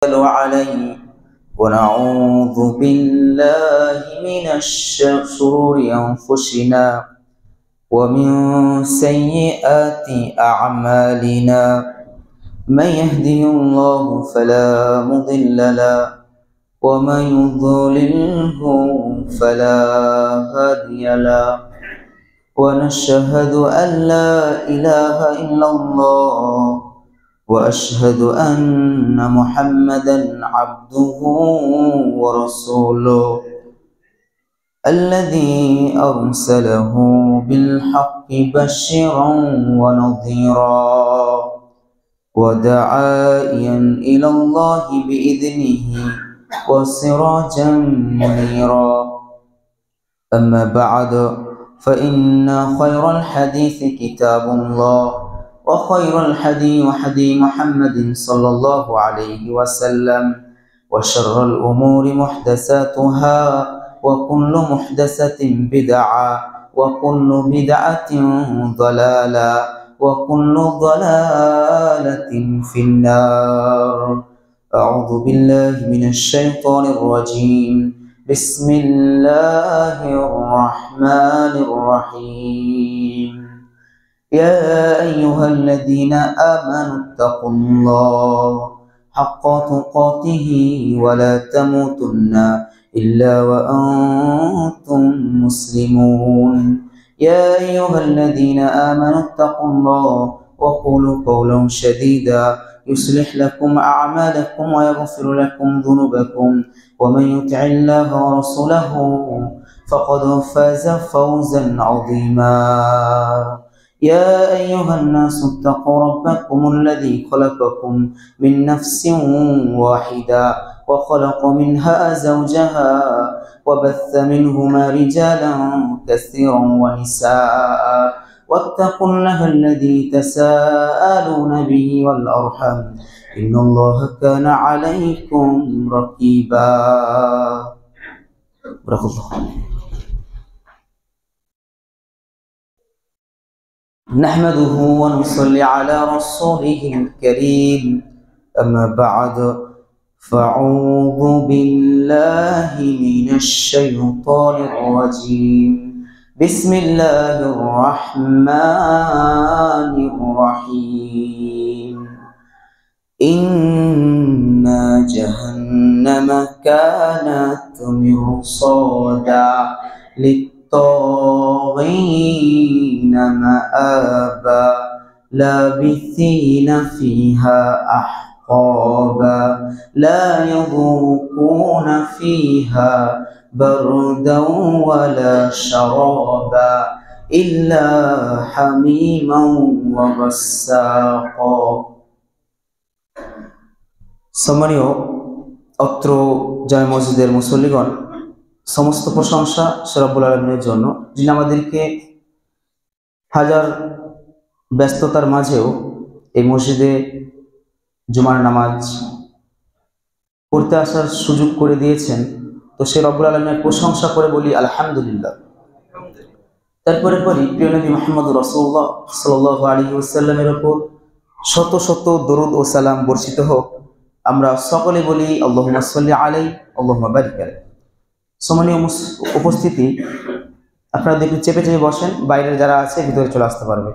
عليه ونعوذ بالله من شرور أنفسنا ومن سيئات أعمالنا من يهده الله فلا مضل له ومن يضلله فلا هادي له ونشهد أن لا إله إلا الله وأشهد أن محمدا عبده ورسوله الذي أرسله بالحق بشيرا ونظيرا وداعيا إلى الله بإذنه وسراجا منيرا أما بعد فإن خير الحديث كتاب الله وخير الهدي محمد صلى الله عليه وسلم وشر الأمور محدثاتها وكل محدثة بدعة وكل بدعة ضلالة وكل ضلالة في النار. أعوذ بالله من الشيطان الرجيم. بسم الله الرحمن الرحيم. يا أيها الذين آمنوا اتقوا الله حق تقاته ولا تموتن إلا وأنتم مسلمون. يا أيها الذين آمنوا اتقوا الله وقولوا قولا سديدا يصلح لكم أعمالكم ويغفر لكم ذنوبكم ومن يطع الله ورسوله فقد فاز فوزا عظيما. يا أيها الناس اتقوا ربكم الذي خلقكم من نفس واحدة وخلق منها زوجها وبث منهما رجالا كثيرا ونساء واتقوا الله الذي تساءلون به والأرحام إن الله كان عليكم رقيبا. بارك الله. نحمده ونصلي على رسوله الكريم. أما بعد فأعوذ بالله من الشيطان الرجيم. بسم الله الرحمن الرحيم. إن جهنم كانت مرصادا للطاغين مآبا لابثين فيها أحقابا لا يذوقون فيها بردا ولا شرابا إلا حميما وغساقا. সম্মানীয় অত্র জামে মসজিদের মুসল্লিগণ, সমস্ত প্রশংসা রব্বুল আলামিনের জন্য, যিনি আমাদেরকে হাজার ব্যস্ততার মাঝেও এই মসজিদে জুমার নামাজ পড়তে আসার সুযোগ করে দিয়েছেন। তো সে রব্বুল আলামিনের প্রশংসা করে বলি আলহামদুলিল্লাহ। তারপরে পরই প্রিয় নবী মুহাম্মদ রাসূলুল্লাহ সাল্লাল্লাহু আলাইহি ওয়াসাল্লামের উপর শত শত দরুদ ও সালাম বর্ষিত হোক। আমরা সকলে বলি আল্লাহুম্মা সাল্লি আলাইহি আল্লাহুম্মা বারিক আলাইহি। সম্মানীয় উপস্থিতি, আপনারা দেখুন চেপে চেপে বসেন, বাইরের যারা আছে ভিতরে চলে আসতে পারবে।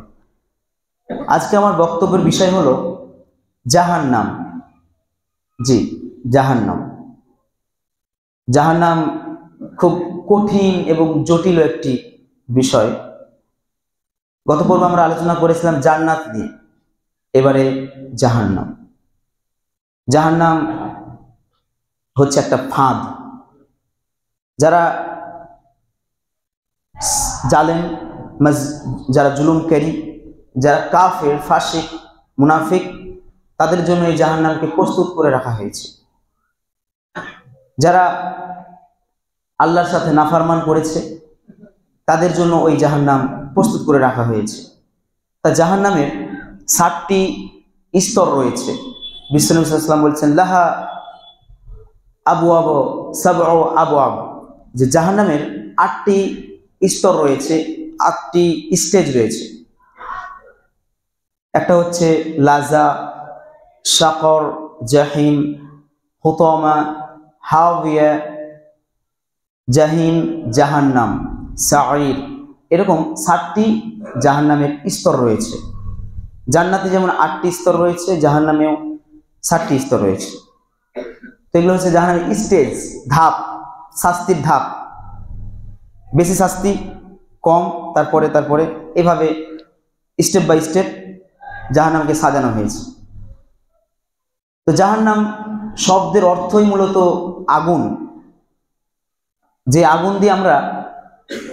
আজকে আমার বক্তব্যের বিষয় হলো জাহান্নাম। জি, জাহান্নাম। জাহান্নাম খুব কঠিন এবং জটিল একটি বিষয়। গত পর্বে আমরা আলোচনা করেছিলাম জান্নাত নিয়ে, এবারে জাহান্নাম। জাহান্নাম হচ্ছে একটা ফাঁদ। যারা জালেম, যারা জুলুমকারী, যারা কাফের, ফাসিক, মুনাফিক, তাদের জন্য এই জাহান্নামকে প্রস্তুত করে রাখা হয়েছে। যারা আল্লাহর সাথে নাফরমান করেছে তাদের জন্য ওই জাহান্নাম প্রস্তুত করে রাখা হয়েছে। তা জাহান্নামের 7টি স্তর রয়েছে। বিশ্বনবী সাল্লাল্লাহু আলাইহি ওয়াসাল্লাম বলছেন লাহা আবওয়াব সাবউ আবওয়াব, যে জাহান্নামের 8টি স্তর রয়েছে, 8টি স্টেজ রয়েছে। একটা হচ্ছে লাজা, সাকর, জাহিম, হুতামা, হাওয়িয়া, জাহিম, জাহান্নাম, সাঈর, এরকম 7টি জাহান্নামের স্তর রয়েছে। জান্নাতে যেমন 8টি স্তর রয়েছে, জাহান্নামেও 7টি স্তর রয়েছে। তো এগুলো হচ্ছে জাহান্নামের স্টেজ, ধাপ, শাস্তির ধাপ। বেশি শাস্তি, কম, তারপরে তারপরে এভাবে স্টেপ বাই স্টেপ জাহান্নামকে সাজানো হয়েছে। তো জাহান্নাম শব্দের অর্থই মূলত আগুন। যে আগুন দিয়ে আমরা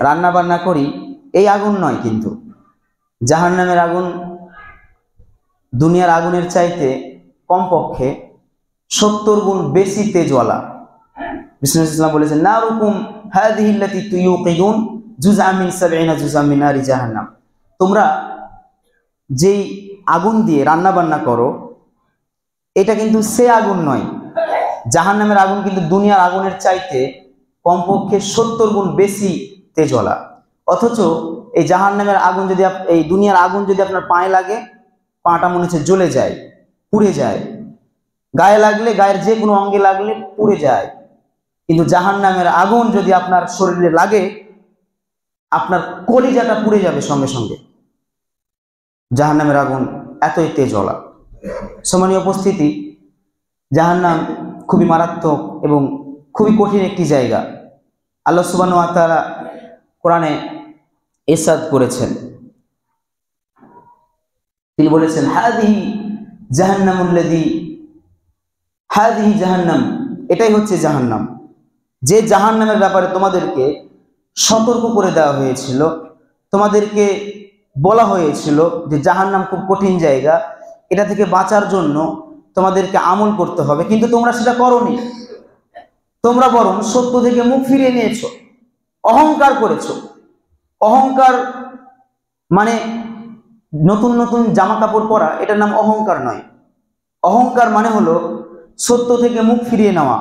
রান্না বান্না করি এই আগুন নয়, কিন্তু জাহান্নামের আগুন দুনিয়ার আগুনের চাইতে কমপক্ষে 70 গুণ বেশি তেজওয়ালা। বিষ্ণু ইসলাম বলেছেন, নারুকুম হাযিহি আল্লাতী তুয়ুকিদুন জুজআম মিন 70 জুজআম মিন নারি জাহান্নাম। তোমরা যেই আগুন দিয়ে রান্না বান্না করো এটা কিন্তু সে আগুন নয়। জাহান্নামের আগুন কিন্তু দুনিয়ার আগুনের চাইতে কমপক্ষে 70 গুণ বেশি তেজওয়ালা। অথচ এই জাহান্নামের আগুন যদি এই দুনিয়ার আগুন যদি আপনার পায়ে লাগে, পাটা মনে হচ্ছে জ্বলে যায়, পুড়ে যায়। গায়ে লাগলে, গায়ের যে কোনো অঙ্গে লাগলে পুড়ে যায়। কিন্তু জাহান্নামের আগুন যদি আপনার শরীরে লাগে, আপনার কলিজাটা পুড়ে যাবে সঙ্গে সঙ্গে। জাহান্নামের আগুন এতই তেজওয়ালা। সম্মানীয় উপস্থিতি, জাহান্নাম খুবই মারাত্মক এবং খুবই কঠিন একটি জায়গা। আল্লাহ সুবহানাহু ওয়া তাআলা কোরআনে ইরশাদ করেছেন, তিনি বলেছেন, হাযিহি জাহান্নামুল্লাযী, হাযিহি জাহান্নাম, এটাই হচ্ছে জাহান্নাম। যে জাহান্নামের ব্যাপারে তোমাদেরকে সতর্ক করে দেওয়া হয়েছিল, তোমাদেরকে বলা হয়েছিল যে জাহান্নাম খুব কঠিন জায়গা, এটা থেকে বাঁচার জন্য তোমাদেরকে আমল করতে হবে, কিন্তু তোমরা সেটা করোনি। তোমরা বরং সত্য থেকে মুখ ফিরিয়ে নিয়েছো, অহংকার করেছো। অহংকার মানে নতুন নতুন জামা কাপড় পরা, এটার নাম অহংকার নয়। অহংকার মানে হলো সত্য থেকে মুখ ফিরিয়ে নেওয়া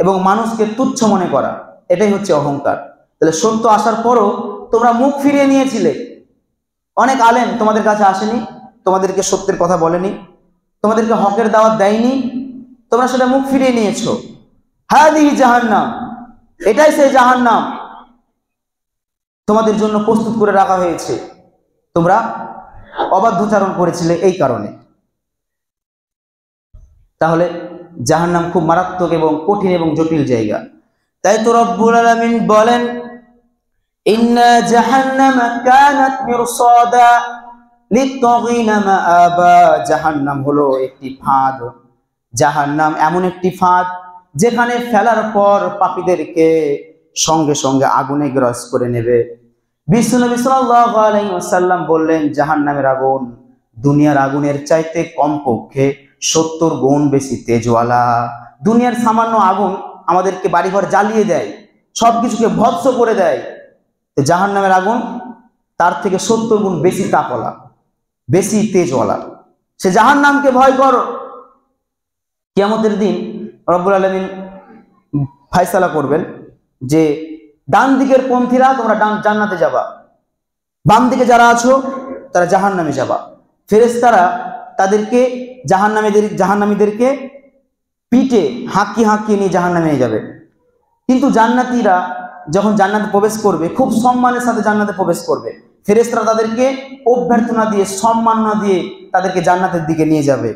এবং মানুষকে তুচ্ছ মনে করা, এটাই হচ্ছে অহংকার। তাহলে সত্য আসার পরও তোমরা মুখ ফিরিয়ে নিয়েছিলে। অনেক আলেম তোমাদের কাছে আসেনি, তোমাদেরকে সত্যের কথা বলেনি, তোমাদেরকে হকের দাওয়াত দেয়নি, তোমরা সেটা মুখ ফিরিয়ে নিয়েছো। হাযিহি জাহান্নাম, এটাই সেই জাহান্নাম তোমাদের জন্য প্রস্তুত করে রাখা হয়েছে। তোমরা অবাধ্যচারণ করেছিলে এই কারণে। তাহলে জাহান্নাম খুব মারাত্মক এবং কঠিন এবং জটিল জায়গা। তাই তো রব্বুল আলামিন বলেন, ইন্না জাহান্নামা কানাত মিরসাদা লিত-তাগিনা মাআবা। জাহান্নাম হলো একটি ফাঁদ। জাহান্নাম এমন একটি ফাঁদ যেখানে ফেলার পর পাপীদেরকে সঙ্গে সঙ্গে আগুনে গ্রাস করে নেবে। বিশ্বনবী সাল্লাল্লাহু আলাইহি ওয়াসাল্লাম বললেন, জাহান্নামের আগুন দুনিয়ার আগুনের চাইতে কমপক্ষে 70 গুণ বেশি তেজওয়ালা। দুনিয়ার সামান্য আগুন আমাদেরকে বাড়িঘর জ্বালিয়ে দেয়, সবকিছুকে ভস্ম করে দেয়। জাহান্নামের আগুন তার থেকে 70 গুণ বেশি তাপওয়ালা, বেশি তেজওয়ালা। সে জাহান্নামকে ভয় করো। কিয়ামতের দিন রব্বুল আলামিন ফয়সালা করবেন যে ডান দিকের পন্থীরা তোমরা জান্নাতে যাবা, বাম দিকে যারা আছো তারা জাহান্নামে যাবা। ফেরেশতারা তাদেরকে জাহান্নামীদেরকে পিঠে হাঁকিয়ে হাঁকিয়ে নিয়ে জাহান্নামে নিয়ে যাবে। কিন্তু জান্নাতীরা যখন জান্নাতে প্রবেশ করবে, খুব সম্মানের সাথে জান্নাতে প্রবেশ করবে। ফেরেশতারা তাদেরকে অভ্যর্থনা দিয়ে, সম্মাননা দিয়ে তাদেরকে জান্নাতের দিকে নিয়ে যাবে,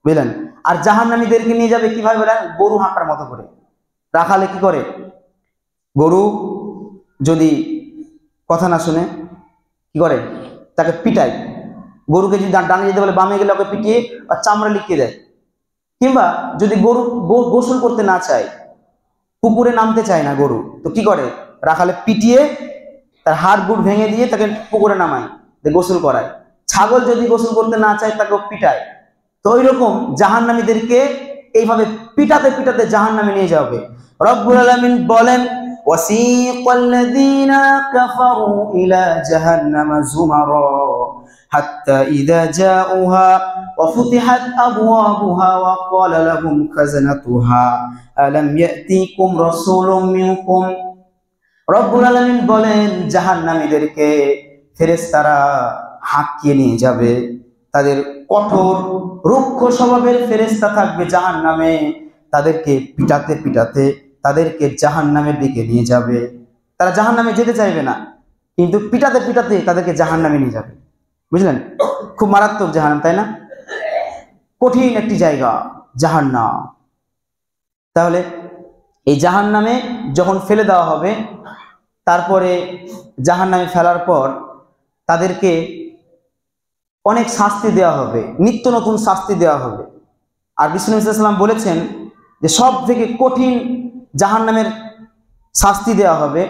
বুঝলেন। আর জাহান্নামীদেরকে নিয়ে যাবে কিভাবে বলেন? গরু হাঁকার মতো করে। রাখালে কি করে? গরু যদি কথা না শুনে কি করে? তাকে পিটায়। গরুকে যদি ডানে যেতে বলে বামে গেলে ওকে পিটিয়ে আর চামড়া লিখিয়ে দেয়। কিংবা যদি গরু গোসল করতে না চায়, পুকুরে নামতে চায় না গরু, তো কি করে? রাখালে পিটিয়ে তার হাড় গুড় ভেঙে দিয়ে তাকে পুকুরে নামায়, গোসল করায়। ছাগল যদি গোসল করতে না চায় তাকে পিটায়। তো ওই রকম জাহান্নামীদেরকে এইভাবে পিটাতে পিটাতে জাহান্নামে নিয়ে যাবে। রব্বুল আলামিন বলেন, ওয়াসিকাল্লাযীনা কাফারু ইলা জাহান্নামা যুমারা হাত্তা ইযা জাউহা ওয়া ফুতিহাত আবওয়াবুহা ওয়া ক্বালা লাহুম খাজানাতুহা আলাম ইয়াতিকুম রাসূলুম মিনকুম। রব্বুল আলামিন বলেন, জাহান্নামীদেরকে ফেরেশতারা হাঁকিয়ে নিয়ে যাবে। তাদের কঠোর রুক্ষ স্বভাবের ফেরেশতা থাকবে জাহান্নামে। তাদেরকে পিটাতে পিটাতে তাদেরকে জাহান্নামের দিকে নিয়ে যাবে। তারা জাহান্নামে যেতে চাইবে না, কিন্তু পিটাতে পিটাতে তাদেরকে জাহান্নামে নিয়ে যাবে। বুঝলেন? খুব মারাত্মক জাহান্নাম, তাই না? কঠিন একটি জায়গা জাহান্নাম। তাহলে এই জাহান্নামে যখন ফেলে দেওয়া হবে, তারপরে জাহান্নামে ফেলার পর তাদেরকে অনেক শাস্তি দেওয়া হবে, নিত্য নতুন শাস্তি দেওয়া হবে। আর বিষ্ণু নবী সাল্লাল্লাহু আলাইহি ওয়াসাল্লাম বলেছেন যে সব থেকে কঠিন জাহান্নামের শাস্তি দেওয়া হবে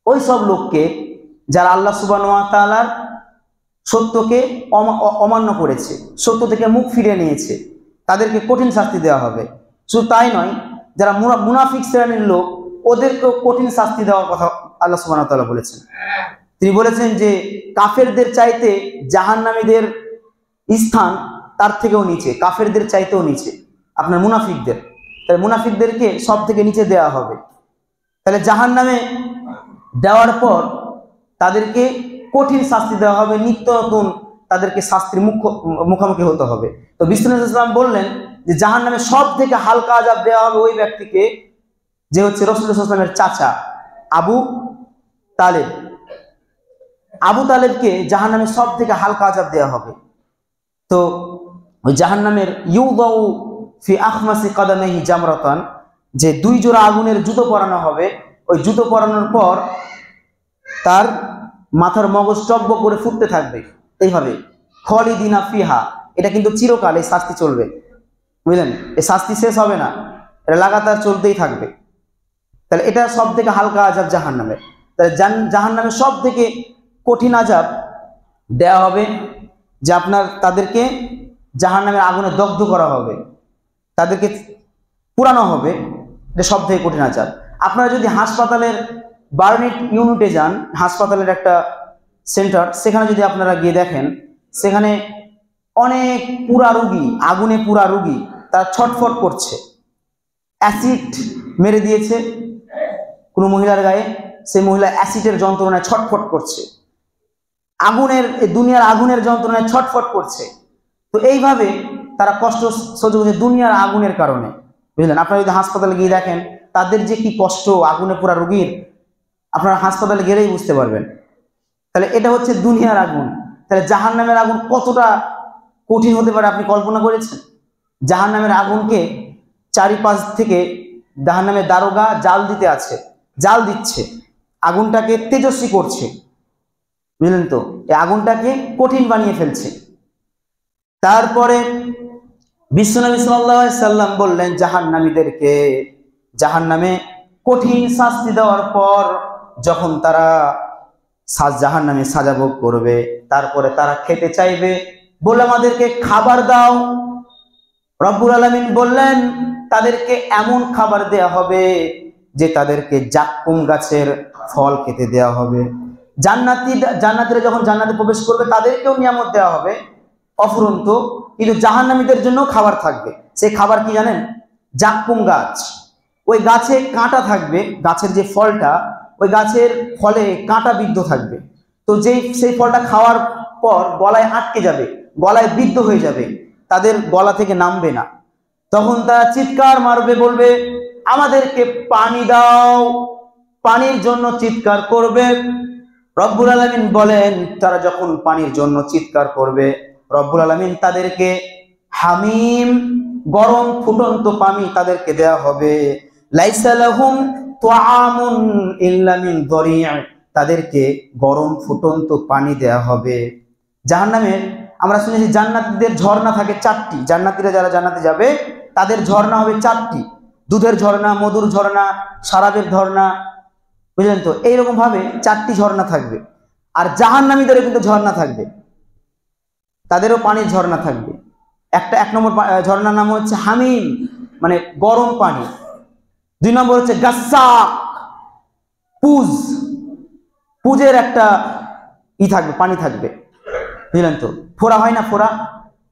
ওই সব লোককে যারা আল্লাহ সুবহানাহু ওয়া তাআলার সত্যকে অমান্য করেছে, সত্য থেকে মুখ ফিরিয়ে নিয়েছে, তাদেরকে কঠিন শাস্তি দেওয়া হবে। শুধু তাই নয়, যারা মুনাফিক শ্রেণীর লোক ওদেরকেও কঠিন শাস্তি দেওয়ার কথা আল্লাহ সুবহানাহু ওয়া তাআলা বলেছেন। তিনি বলেছেন যে কাফেরদের চাইতে জাহান্নামীদের স্থান তার থেকেও নিচে, কাফেরদের চাইতেও নিচে আপনার মুনাফিকদের। তাহলে মুনাফিকদেরকে সব থেকে নিচে দেওয়া হবে। তাহলে জাহান্নামে দেওয়ার পর তাদেরকে কঠিন শাস্তি দেওয়া হবে, নিত্য নতুন তাদেরকে শাস্তির মুখোমুখি হতে হবে। তো বিষ্ণু নবী সাল্লাল্লাহু আলাইহি ওয়াসাল্লাম বললেন যে জাহান্নামে সব থেকে হালকা আযাব দেওয়া হবে ওই ব্যক্তিকে যে হচ্ছে রাসূলুল্লাহ সাল্লাল্লাহু আলাইহি ওয়াসাল্লামের চাচা আবু তালেব। আবু তালেবকে জাহান্নামে সব থেকে হালকা আযাব দেওয়া হবে। তো ওই জাহান্নামের ইউদাউ ফি আখমাসি কাদামাইহি জামরাতান, যে 2 জোড়া আগুনের জুতো পরানো হবে, ওই জুতো পরানোর পর তার মাথার মগজ টকবক করে ফুটতে থাকবে এইভাবে, খালিদিনা ফিহা। এটা কিন্তু চিরকাল এই শাস্তি চলবে, বুঝলেন? এই শাস্তি শেষ হবে না, এটা লাগাতার চলতেই থাকবে। তাহলে এটা সব থেকে হালকা আযাব জাহান্নামের। তাহলে জাহান্নামের সব থেকে কঠিন আযাব দেওয়া হবে যে আপনার তাদেরকে জাহান্নামের আগুনে দগ্ধ করা হবে, তাদেরকে পুরানো হবে। এটা সব থেকে কঠিন আযাব। আপনারা যদি হাসপাতালের বার্নিট ইউনিটে যান, হাসপাতালের একটা সেন্টার, সেখানে যদি আপনারা গিয়ে দেখেন, সেখানে অনেক পুরা রুগী, আগুনে পুরা রুগী, তারা ছটফট করছে। অ্যাসিড মেরে দিয়েছে কোনো মহিলার গায়ে, সেই মহিলা অ্যাসিডের যন্ত্রণায় ছটফট করছে, আগুনের দুনিয়ার আগুনের যন্ত্রণায় ছটফট করছে। তো এইভাবে তারা কষ্ট সহ্য করছে দুনিয়ার আগুনের কারণে, বুঝলেন? আপনারা যদি হাসপাতালে গিয়ে দেখেন তাদের যে কি কষ্ট আগুনে পুরা রোগীর, আপনারা হাসপাতালে গেলেই বুঝতে পারবেন। তাহলে এটা হচ্ছে দুনিয়ার আগুন। তাহলে জাহান্নামের আগুন কতটা কঠিন হতে পারে আপনি কল্পনা করেছেন? জাহান্নামের আগুনকে চারিপাশ থেকে জাহান্নামের দারোগা জাল দিচ্ছে, আগুনটাকে তেজস্বী করছে, বুঝলেন তো? এই আগুনটাকে কঠিন বানিয়ে ফেলছে। তারপরে বিষ্ণু নবী সাল্লাল্লাহু আলাইহি সাল্লাম বললেন জাহান্নামীদেরকে জাহান্নামে কঠিন শাস্তি দেওয়ার পর যখন তারা জাহান্নামে সাজা ভোগ করবে, তারপরে তারা খেতে চাইবে, বলে আমাদেরকে খাবার দাও। রব্বুল আলামিন বললেন তাদেরকে এমন খাবার দেয়া হবে যে তাদেরকে জাক্কুম গাছের ফল খেতে দেওয়া হবে। জান্নাতীরা যখন জান্নাতে প্রবেশ করবে তাদেরকেও নিয়ামত দেওয়া হবে অফুরন্ত, কিন্তু জাহান্নামীদের জন্য খাবার থাকবে। সেই খাবার কি জানেন? জাক্কুম গাছ। ওই গাছে কাঁটা থাকবে, গাছের যে ফলটা, ওই গাছের ফলে কাঁটা বিদ্ধ থাকবে। তো সেই ফলটা খাওয়ার পর গলায় আটকে যাবে, গলায় বিদ্ধ হয়ে যাবে, তাদের গলা থেকে নামবে না। তখন তারা চিৎকার মারবে, বলবে আমাদেরকে পানি দাও, পানির জন্য চিৎকার করবে। রব্বুল আলামিন বলেন তারা যখন পানির জন্য চিৎকার করবে, রব্বুল আলামিন তাদেরকে হামিম, গরম ফুটন্ত পানি তাদেরকে দেয়া হবে। লাইসা লাহুম তুআমুন ইল্লা মিন দরি', তাদেরকে গরম ফুটন্ত পানি দেয়া হবে। জাহান্নামে আমরা শুনেছি জান্নাতীদের ঝর্ণা থাকে 4টি। জান্নাতীরা যারা জান্নাতে যাবে তাদের ঝর্ণা হবে 4টি, দুধের ঝর্ণা, মধুর ঝর্ণা, শরাবের ঝর্ণা, বুঝলেন তো? এইরকম ভাবে 4টি ঝর্ণা থাকবে। আর জাহান্নামীদেরও কিন্তু ঝর্ণা থাকবে, তাদেরও পানির ঝর্ণা থাকবে। এক নম্বর ঝর্ণার নাম হচ্ছে হামিম, মানে গরম পানি। 2 নম্বর হচ্ছে গাসসাক, পুজের একটা থাকবে, পানি থাকবে, বুঝলেন তো? ফোড়া হয় না, ফোড়া,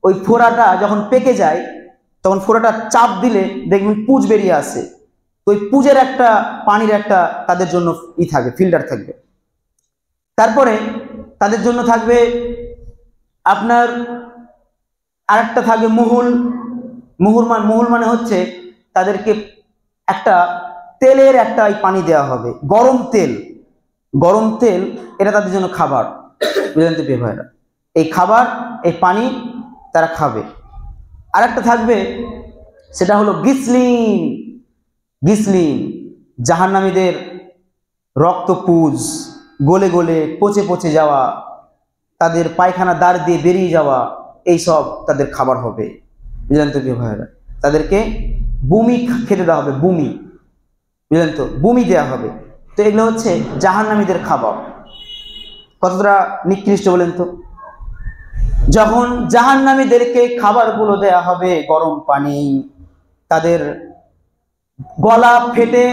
ওই ফোড়াটা যখন পেকে যায় তখন ফোড়াটা চাপ দিলে দেখবেন পুজ বেরিয়ে আসে। তো ওই পুজের একটা পানির একটা তাদের জন্য থাকবে, ফিল্টার থাকবে। তারপরে তাদের জন্য থাকবে আপনার আরেকটা থাকবে মুহুল। মুহুল মানে হচ্ছে তাদেরকে একটা তেলের একটা পানি দেওয়া হবে, গরম তেল, এটা তাদের জন্য খাবার। বুঝলেন তো প্রিয় ভাইরা, এই খাবার, এই পানি তারা খাবে। আর একটা থাকবে, সেটা হলো গিসলিন। জাহান্নামীদের রক্তপুঁজ, গলে গলে পচে পচে যাওয়া, তাদের পায়খানা দ্বার দিয়ে বেরিয়ে যাওয়া, এই সব তাদের খাবার হবে। বুঝলেন তো প্রিয় ভাইরা, তাদেরকে বমি খেতে দেওয়া হবে, বুঝলেন তো, বমি দেওয়া হবে। তো এগুলো হচ্ছে জাহান্নামীদের খাবার। কতটা নিকৃষ্ট বলেন তো। যখন জাহান্নামীদেরকে খাবারগুলো দেয়া হবে, গরম পানি, তাদের গলা ফেটে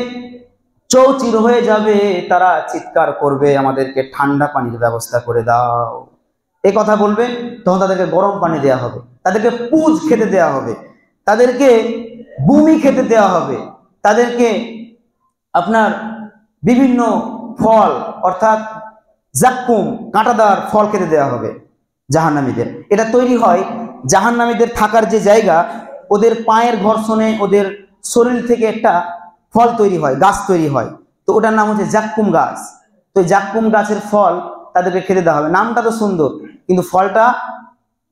চৌচির হয়ে যাবে, তারা চিৎকার করবে, আমাদেরকে ঠান্ডা পানির ব্যবস্থা করে দাও, এই কথা বলবে। তখন তাদেরকে গরম পানি দেওয়া হবে, তাদেরকে পুজ খেতে দেওয়া হবে, তাদেরকে বমি খেতে দেওয়া হবে, তাদেরকে আপনার বিভিন্ন ফল অর্থাৎ জাক্কুম, কাঁটাদার ফল খেতে দেওয়া হবে জাহান্নামীদের। এটা তৈরি হয় জাহান্নামীদের থাকার যে জায়গা, ওদের পায়ের ঘর্ষণে ওদের শরীর থেকে একটা ফল তৈরি হয়, গাছ তৈরি হয়। তো ওটার নাম হচ্ছে জাক্কুম গাছ। তো জাক্কুম গাছের ফল তাদেরকে খেতে দেওয়া হবে। নামটা তো সুন্দর, কিন্তু ফলটা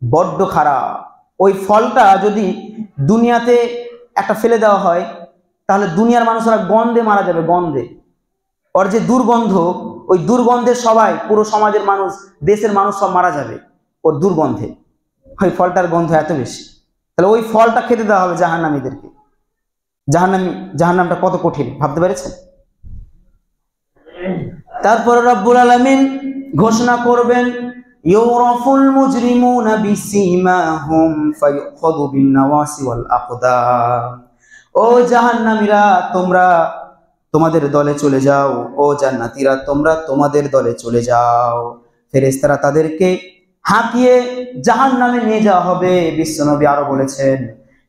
বড্ড খারাপ। ওই ফলটা যদি দুনিয়াতে একটা ফেলে দেওয়া হয়, তাহলে দুনিয়ার মানুষরা গন্ধে মারা যাবে, গন্ধে। ওর যে দুর্গন্ধ, ওই দুর্গন্ধে সবাই, পুরো সমাজের মানুষ, দেশের মানুষ সব মারা যাবে ওর দুর্গন্ধে। ওই ফলটার গন্ধ এত বেশি। তাহলে ওই ফলটা খেতে দেওয়া হবে জাহান্নামীদেরকে। জাহান্নামটা কত কঠিন ভাবতে পেরেছেন? তারপরে রব্বুল আলামিন ঘোষণা করবেন, ইউরাফুল মুজরিমুনা বিসিমাহুম ফায়ুখাযু বিন-নাওয়াসি ওয়াল আকদাম। ও জাহান্নামীরা, তোমরা তোমাদের দলে চলে যাও। ও জান্নাতীরা, তোমরা তোমাদের দলে চলে যাও। ফেরেশতারা তাদেরকে হাঁকিয়ে জাহান্নামে নিয়ে যাওয়া হবে। বিশ্বনবী আরো বলেছেন,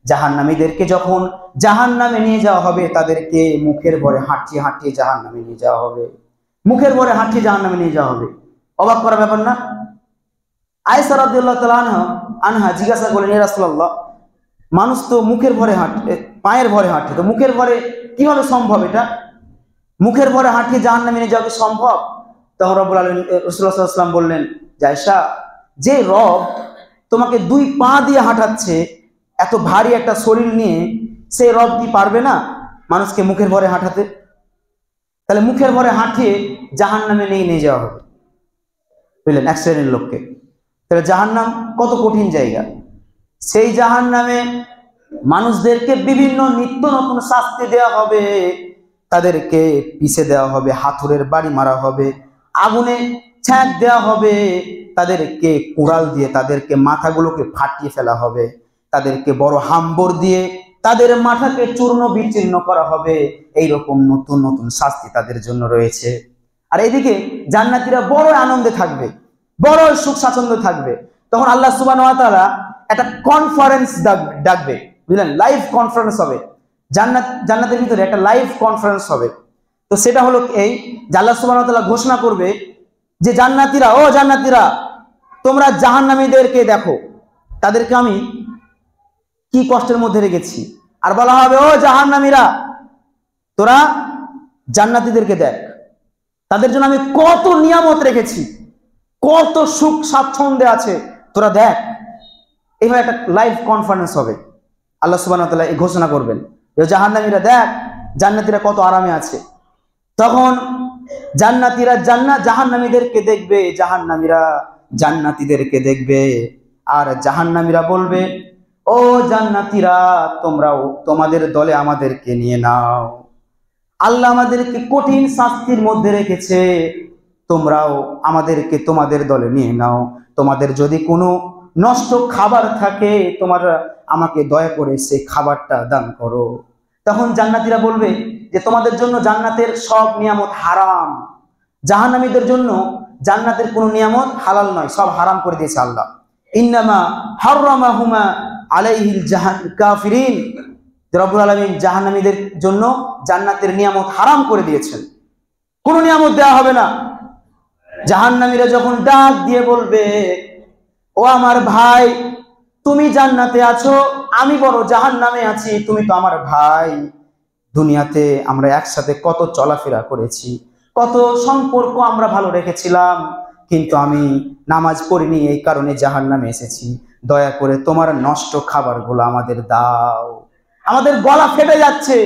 জাহান্নামীদেরকে যখন জাহান্নামে নিয়ে যাওয়া হবে, তাদেরকে মুখের ভরে হাঁটিয়ে হাঁটিয়ে জাহান্নামে নিয়ে যাওয়া হবে, মুখের ভরে হাঁটিয়ে জাহান্নামে নিয়ে যাওয়া হবে। অবাক করার ব্যাপার না? আয়েশা রাদিয়াল্লাহু তাআলা আনহা জিজ্ঞাসা করলেন, ইয়া রাসূলুল্লাহ, মানুষ তো মুখের ভরে হাঁটে, পায়ের ভরে হাঁটে, তো মুখের ভরে কিভাবে সম্ভব? এটা মুখের ভরে হাঁটিয়ে জাহান্নামে নিয়ে যাওয়া কি সম্ভব? তখন রব্বুল আলামিন, রাসূলুল্লাহ সাল্লাল্লাহু আলাইহি ওয়াসাল্লাম বললেন, আয়েশা, যে রব তোমাকে দুই পা দিয়ে হাঁটাচ্ছে, এত ভারী একটা শরীর নিয়ে, সেই রব কি পারবে না মানুষকে মুখের ভরে হাঁটাতে? তাহলে মুখের ভরে হাঁটিয়ে জাহান্নামে নিয়ে যাওয়া হবে, বুঝলেন, এক শ্রেণীর লোককে। তাহলে জাহান্নাম কত কঠিন জায়গা। সেই জাহান্নামে মানুষদেরকে বিভিন্ন নিত্য নতুন শাস্তি দেওয়া হবে। তাদেরকে পিষে দেওয়া হবে, হাতুড়ের বাড়ি মারা হবে, আগুনে ছ্যাঁক দেওয়া হবে, তাদেরকে কুড়াল দিয়ে তাদেরকে মাথাগুলোকে ফাটিয়ে ফেলা হবে, তাদেরকে বড় হাম্বর দিয়ে তাদের মাথাকে চূর্ণ বিচ্ছিন্ন করা হবে। এইরকম নতুন নতুন শাস্তি তাদের জন্য রয়েছে। আর এদিকে জান্নাতীরা বড় আনন্দে থাকবে, বড় সুখ স্বাচ্ছন্দ্য থাকবে। তখন আল্লাহ সুবহানাহু ওয়া তাআলা একটা কনফারেন্স ডাকবে, বুঝলেন, লাইভ কনফারেন্স হবে। জান্নাতের ভিতরে একটা লাইভ কনফারেন্স হবে। তো সেটা হলো এই যে আল্লাহ সুবহানাহু ওয়া তাআলা ঘোষণা করবে যে জান্নাতীরা, ও জান্নাতীরা, তোমরা জাহান্নামীদেরকে দেখো, তাদেরকে আমি কি কষ্টের মধ্যে রেখেছি। আর বলা হবে, ও জাহান্নামীরা, তোরা জান্নাতীদেরকে দেখ, তাদের জন্য আমি কত নিয়ামত রেখেছি, কত সুখ স্বাচ্ছন্দ্যে আছে, তোরা দেখ। এইভাবে একটা লাইভ কনফারেন্স হবে। আল্লাহ সুবহানাহু ওয়া তাআলা এই ঘোষণা করবেন যে জাহান্নামীরা দেখ, জান্নাতীরা কত আরামে আছে। তখন জান্নাতীরা জাহান্নামীদেরকে দেখবে, জাহান্নামীরা জান্নাতীদেরকে দেখবে। আর জাহান্নামীরা বলবে, ও জান্নাতীরা, তোমরাও তোমাদের দলে আমাদেরকে নিয়ে নাও। আল্লাহ আমাদেরকে কঠিন শাস্তির মধ্যে রেখেছে, তোমরাও আমাদেরকে তোমাদের দলে নিয়ে নাও। তোমাদের যদি কোনো নষ্ট খাবার থাকে, তোমরা আমাকে দয়া করে সেই খাবারটা দান করো। তখন জান্নাতীরা বলবে যে তোমাদের জন্য জান্নাতের সব নিয়ামত হারাম, জাহান্নামীদের জন্য জান্নাতের কোনো নিয়ামত হালাল নয়, সব হারাম করে দিয়েছে আল্লাহ। ইন্নামা হাররামাহুমা আলাইহিল কাফিরিন, রব্বুল আলামিন জাহান্নামীদের জন্য জান্নাতের নিয়ামত হারাম করে দিয়েছেন, কোনো নিয়ামত দেওয়া হবে না। জাহান্নামীরা যখন ডাক দিয়ে বলবে, ও আমার ভাই, তুমি জান্নাতে আছো, আমি বড় জাহান্নামে আছি, তুমি তো আমার ভাই। দুনিয়াতে আমরা একসাথে কত চলাফেরা করেছি, কত সম্পর্ক আমরা ভালো রেখেছিলাম, কিন্তু আমি নামাজ পড়িনি, এই কারণে জাহান্নামে এসেছি। দয়া করে তোমার নষ্ট খাবারগুলো আমাদের দাও। আমাদের গলা ফেটে যাচ্ছে,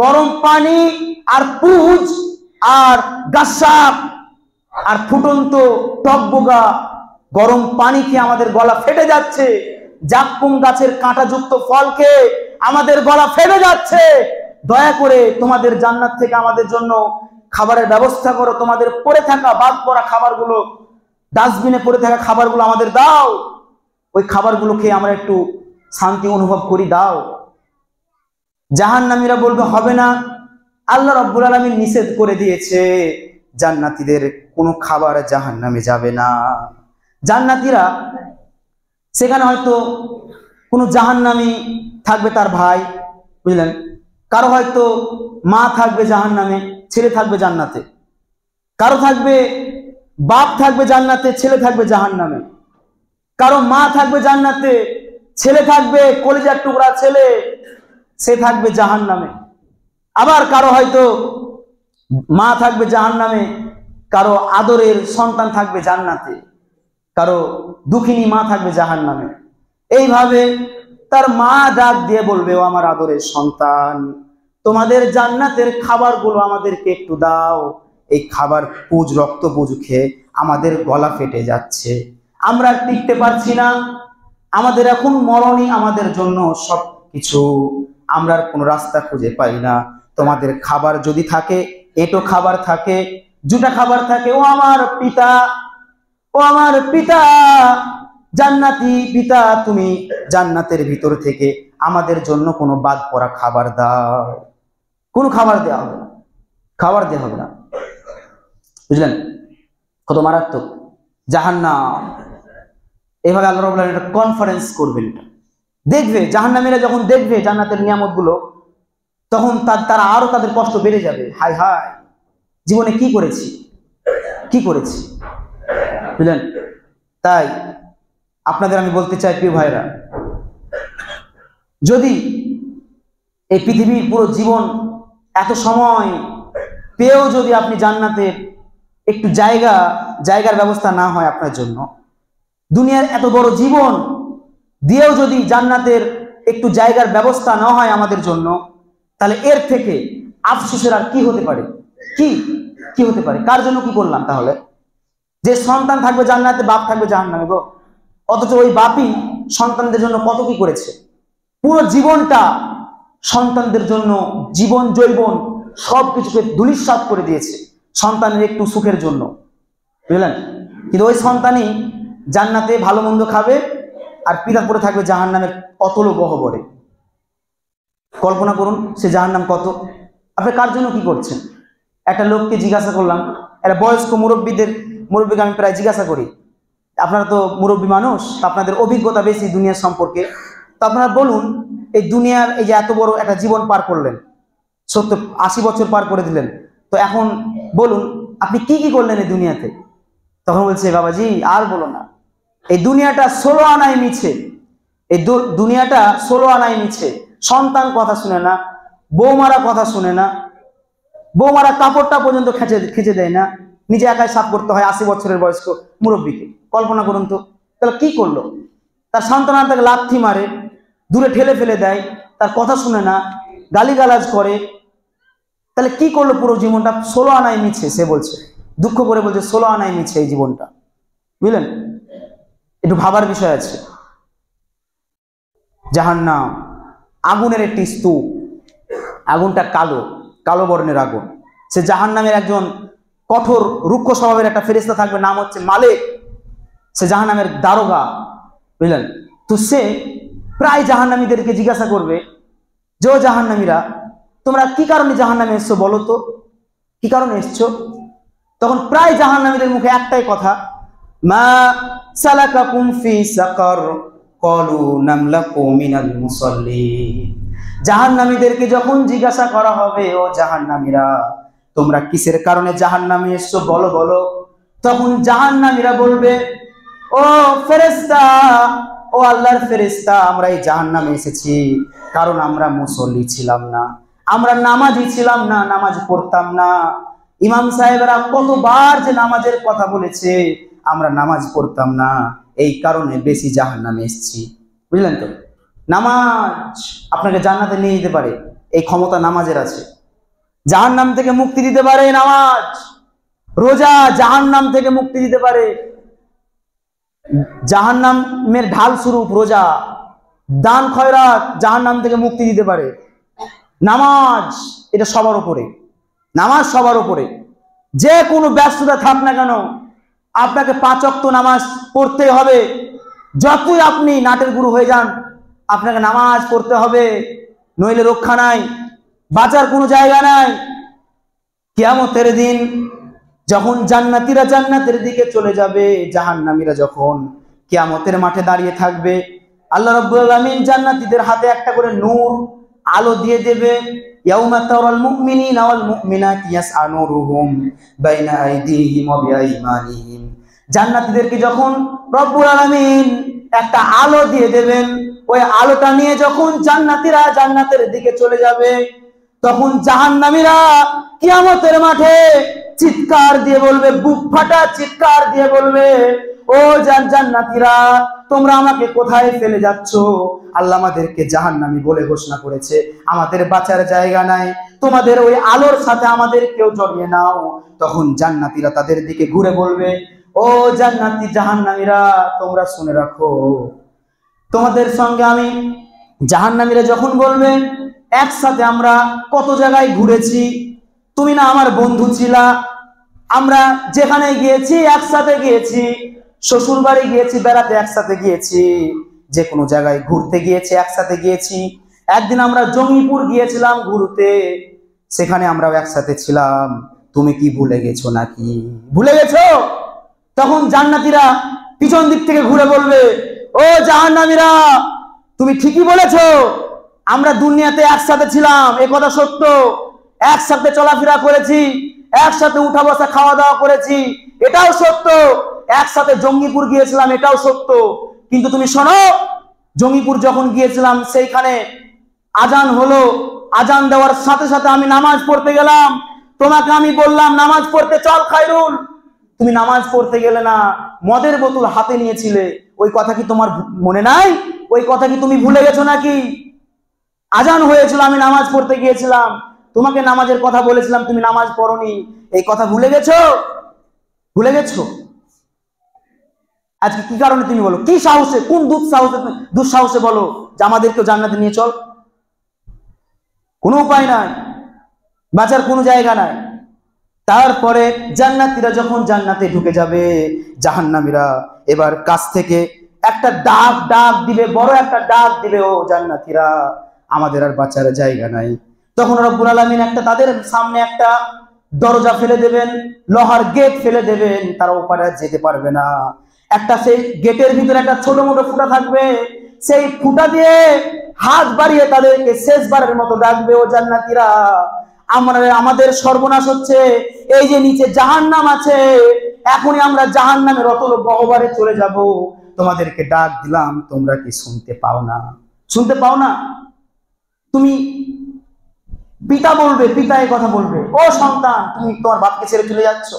গরম পানি আর পুজ আর গাসাপ আর ফুটন্ত টকবোগা গরম পানি খেয়ে আমাদের গলা ফেটে যাচ্ছে। জাক্কুম গাছের কাঁটাযুক্ত ফল খেয়ে আমাদের গলা ফেটে যাচ্ছে। দয়া করে তোমাদের জান্নাত থেকে আমাদের জন্য খাবারের ব্যবস্থা করো। তোমাদের পড়ে থাকা বাদ পড়া খাবারগুলো, ডাস্টবিনে পড়ে থাকা খাবারগুলো আমাদের দাও। ওই খাবারগুলো খেয়ে আমরা একটু শান্তি অনুভব করি, দাও। জাহান্নামীরা বলবে হবে না, আল্লাহ রাব্বুল আলামিন নিষেধ করে দিয়েছে, জান্নাতীদের কোনো খাবার জাহান্নামে যাবে না। জান্নাতীরা সেখানে হয়তো কোনো জাহান্নামী থাকবে, তার ভাই, বুঝলেন, কারো হয়তো মা থাকবে জাহান্নামে, ছেলে থাকবে জান্নাতে, কারো থাকবে বাপ থাকবে জান্নাতে, ছেলে থাকবে জাহান্নামে, কারো মা থাকবে জান্নাতে, ছেলে থাকবে কলিজার টুকরা ছেলে, সে থাকবে জাহান্নামে। আবার কারো হয়তো মা থাকবে জাহান্নামে, কারো আদরের সন্তান থাকবে জান্নাতে, কারো দুঃখিনী মা থাকবে জাহান্নামে। এইভাবে তার মা ডাক দিয়ে বলবে, ও আমার আদরের সন্তান, তোমাদের জান্নাতের খাবারগুলো আমাদেরকে একটু দাও। এই খাবার পুজ রক্ত পুজ খেয়ে আমাদের গলা ফেটে যাচ্ছে, আমরা টিকতে পারছি না, আমাদের এখন মরণই আমাদের জন্য সবকিছু, আমরা কোনো রাস্তা খুঁজে পাই না। তোমাদের খাবার যদি থাকে, এটো খাবার থাকে, জুটা খাবার থাকে, ও আমার পিতা, ও আমার পিতা, জান্নাতি পিতা, তুমি জান্নাতের ভিতর থেকে আমাদের জন্য কোনো বাদ পড়া খাবার দাও। কোনো খাবার দেওয়া হবে না, খাবার দেওয়া হবে না, বুঝলেন? কত মারাত্মক জাহান্নাম। এভাবে আল্লাহ রাব্বুল আলামিন একটা কনফারেন্স করবেন, দেখবে জাহান্নামীরা যখন দেখবে জান্নাতের নিয়ামতগুলো, তখন তারা আরো তাদের কষ্ট বেড়ে যাবে। হায় হায়, জীবনে কি করেছি, কি করেছি, বুঝলেন? তাই আপনাদের আমি বলতে চাই, প্রিয় ভাইরা, যদি এই পৃথিবীর পুরো জীবন এত সময় পেয়েও যদি আপনি জান্নাতের একটু জায়গার ব্যবস্থা না হয় আপনার জন্য, দুনিয়ার এত বড় জীবন দিয়েও যদি জান্নাতের একটু জায়গার ব্যবস্থা না হয় আমাদের জন্য, তাহলে এর থেকে আফসোসের আর কি হতে পারে? কি হতে পারে? কার জন্য কি করলাম তাহলে? যে সন্তান থাকবে জান্নাতে, বাপ থাকবে জাহান্নামে গো। অথচ ওই বাপই সন্তানদের জন্য কত কি করেছে, পুরো জীবনটা সন্তানদের জন্য জীবন জৈবন সবকিছুকে ধূলিসাৎ করে দিয়েছে সন্তানের একটু সুখের জন্য, বুঝলেন? কিন্তু ওই সন্তানই জান্নাতে ভালো মন্দ খাবে আর পিতা পড়ে থাকবে জাহান্নামের অতল গহ্বরে। কল্পনা করুন সে জাহান্নাম কত। আপনি কার জন্য কি করছেন? একটা লোককে জিজ্ঞাসা করলাম, একটা বয়স্ক মুরব্বীকে আমি প্রায় জিজ্ঞাসা করি, আপনারা তো মুরব্বী মানুষ, আপনাদের অভিজ্ঞতা বেশি দুনিয়ার সম্পর্কে, তো আপনারা বলুন, এই দুনিয়ার এই যে এত বড় একটা জীবন পার করলেন, 70-80 বছর পার করে দিলেন, তো এখন বলুন আপনি কি কি করলেন এই দুনিয়াতে? তখন বলছে, বাবাজি আর বলো না, এই দুনিয়াটা 16 আনায় মিছে, এই দুনিয়াটা 16 আনায় মিছে। সন্তান কথা শুনে না, বৌমারা কথা শুনে না, বৌমারা কাপড়টা পর্যন্ত খেঁচে দেয় না, নিজে একাই সাফ করতে হয় 80 বছরের বয়স্ক মুরব্বীকে। কল্পনা করুন তো, তাহলে কি করলো? তার সন্তান তাকে লাথি মারে, দূরে ঠেলে ফেলে দেয়, তার কথা শুনে না, গালিগালাজ করে, তাহলে কি করলো পুরো জীবনটা? 16 আনায় মিছে। সে বলছে, দুঃখ করে বলছে, 16 আনায় মিছে এই জীবনটা, বুঝলেন? একটু ভাবার বিষয় আছে। জাহান্নাম আগুনের একটি স্তূপ, আগুনটা কালো বর্ণের আগুন। সে জাহান্নামের একজন কঠোর রুক্ষ স্বভাবের একটা ফেরেশতা থাকবে, নাম হচ্ছে মালিক, সে জাহান্নামের দারোগা, বুঝলেন? তো সে প্রায় জাহান্নামীদেরকে জিজ্ঞাসা করবে, যে জাহান্নামীরা, তোমরা কি কারণে জাহান্নামে এসছো বলো তো, কি কারণে এসছো? তখন প্রায় জাহান্নামীদের মুখে একটাই কথা, মা সালাকাকুম ফি সাকার ক্বালু লাম নাকু মিনাল মুসাল্লিন। জাহান্নামীদেরকে যখন জিজ্ঞাসা করা হবে, ও জাহান্নামীরা, তোমরা কিসের কারণে জাহান্নামে এসছো বলো বলো, তখন জাহান্নামীরা বলবে, ও ফেরেশতা, ও ও আল্লাহর ফেরেশতা, আমরা এই জাহান্নামে এসেছি কারণ আমরা মুসল্লি ছিলাম না, আমরা নামাজি ছিলাম না, নামাজ পড়তাম না। ইমাম সাহেবরা কতবার যে নামাজের কথা বলেছে, আমরা নামাজ পড়তাম না, এই কারণে বেশি জাহান্নামে এসেছি। বুঝলেন তো? নামাজ আপনাকে জান্নাতে নিয়ে যেতে পারে, এই ক্ষমতা নামাজের আছে। জাহান্নাম থেকে মুক্তি দিতে পারে নামাজ। রোজা জাহান্নাম থেকে মুক্তি দিতে পারে। জাহান্নামের ঢাল স্বরূপ রোজা, দান খয়রাত জাহান্নাম থেকে মুক্তি দিতে পারে। নামাজ এটা সবার উপরে, নামাজ সবার উপরে। যে কোনো ব্যস্ততা থাক না কেন, আপনাকে 5 ওয়াক্ত নামাজ পড়তে হবে। যতই আপনি নাটের গুরু হয়ে যান, আপনাকে নামাজ পড়তে হবে, নইলে রক্ষা নাই, বাঁচার কোনো জায়গা নাই। কিয়ামতের দিন যখন জান্নাতীরা জান্নাতের দিকে চলে যাবে, জাহান্নামীরা যখন কিয়ামতের মাঠে দাঁড়িয়ে থাকবে, আল্লাহ রাব্বুল আলামিন জান্নাতীদের হাতে একটা করে নূর আলো দিয়ে দেবে। ইয়াউমা তারাল মুমিনিনা ওয়াল মুমিনাতি ইয়াসআ নূরুহুম বাইনা আইদিহিম ওয়া বিআইমানিহিম। জান্নাতীদেরকে যখন রব্বুল আলামিন একটা আলো দিয়ে দেবেন, ওই আলোটা নিয়ে যখন জান্নাতীরা জান্নাতের দিকে চলে যাবে, তখন জাহান্নামীরা কিয়ামতের মাঠে চিৎকার দিয়ে বলবে, বুক ফাটা চিৎকার দিয়ে বলবে, ও জান্নাতীরা, তোমরা আমাকে কোথায় ফেলে যাচ্ছ? আল্লাহ আমাদেরকে জাহান্নামী বলে ঘোষণা করেছে, আমাদের বাঁচার জায়গা নাই, তোমাদের ওই আলোর সাথে আমাদেরকেও জড়িয়ে নাও। তখন জান্নাতীরা তাদের দিকে ঘুরে বলবে, ও জান্নাতি জাহান্নামীরা, তোমরা শুনে রাখো, তোমাদের সঙ্গে আমি, জাহান্নামীরা যখন বলবে, একসাথে আমরা কত জায়গায় ঘুরেছি, তুমি না আমার বন্ধু ছিলা, আমরা যেখানে গিয়েছি একসাথে গিয়েছি, শ্বশুর বাড়ি গিয়েছি বেড়াতে একসাথে গিয়েছি, যে কোনো জায়গায় ঘুরতে গিয়েছি একসাথে গিয়েছি। একদিন আমরা জঙ্গিপুর গিয়েছিলাম ঘুরতে, সেখানে আমরাও একসাথে ছিলাম, তুমি কি ভুলে গেছো নাকি? ভুলে গেছো? তখন জান্নাতীরা পিছন দিক থেকে ঘুরে বলবে, ও জাহান্নামীরা, তুমি ঠিকই বলেছো, আমরা দুনিয়াতে একসাথে ছিলাম, এ কথা সত্য, একসাথে চলাফেরা করেছি, একসাথে উঠা বসা খাওয়া দাওয়া করেছি, এটাও সত্য, একসাথে জঙ্গিপুর গিয়েছিলাম, এটাও সত্য। কিন্তু তুমি শোনো, জঙ্গিপুর যখন গিয়েছিলাম সেইখানে আজান হলো, আজান দেওয়ার সাথে সাথে আমি নামাজ পড়তে গেলাম, তোমাকে আমি বললাম নামাজ পড়তে চল খায়রুল, তুমি নামাজ পড়তে গেলে না, মদের বোতল হাতে নিয়েছিলে, ওই কথা কি তোমার মনে নাই? ওই কথা কি তুমি ভুলে গেছো নাকি? আজান হয়েছিল, আমি নামাজ পড়তে গিয়েছিলাম, তোমাকে নামাজের কথা বলেছিলাম, তুমি নামাজ পড়োনি, এই কথা ভুলে গেছো? ভুলে গেছো? আজকে কি কারণে তুমি বলো, কি সাহসে, কোন দুঃসাহসে বলো যে আমাদেরকে জান্নাতে নিয়ে চল? কোনো উপায় নাই, বাঁচার কোনো জায়গা নাই। তারপরে জান্নাতীরা যখন জান্নাতে ঢুকে যাবে, জাহান্নামীরা এবার কাছ থেকে একটা ডাক দিবে, বড় একটা ডাক দিবে, ও জান্নাতীরা, আমাদের আর বাঁচার জায়গা নাই। তখন রব্বুল আলামিন তাদের সামনে একটা দরজা ফেলে দেবেন, লোহার গেট ফেলে দেবেন, তারা ওপারে যেতে পারবে না। একটা সেই গেটের ভিতরে একটা ছোট মোটো ফুটা থাকবে, সেই ফুটা দিয়ে হাত বাড়িয়ে তাদেরকে শেষবারের মতো ডাকবে, ও জান্নাতীরা, আমাদের সর্বনাশ হচ্ছে, এই যে নিচে জাহান্নাম আছে, এখনই আমরা জাহান্নামের অতল গহ্বরে চলে যাব, তোমাদেরকে ডাক দিলাম, তোমরা কি শুনতে পাও না? শুনতে পাও না? তুমি পিতা বলবে, পিতা এই কথা বলবে, ও সন্তান, তুমি তোমার বাপকে ছেড়ে চলে যাচ্ছ।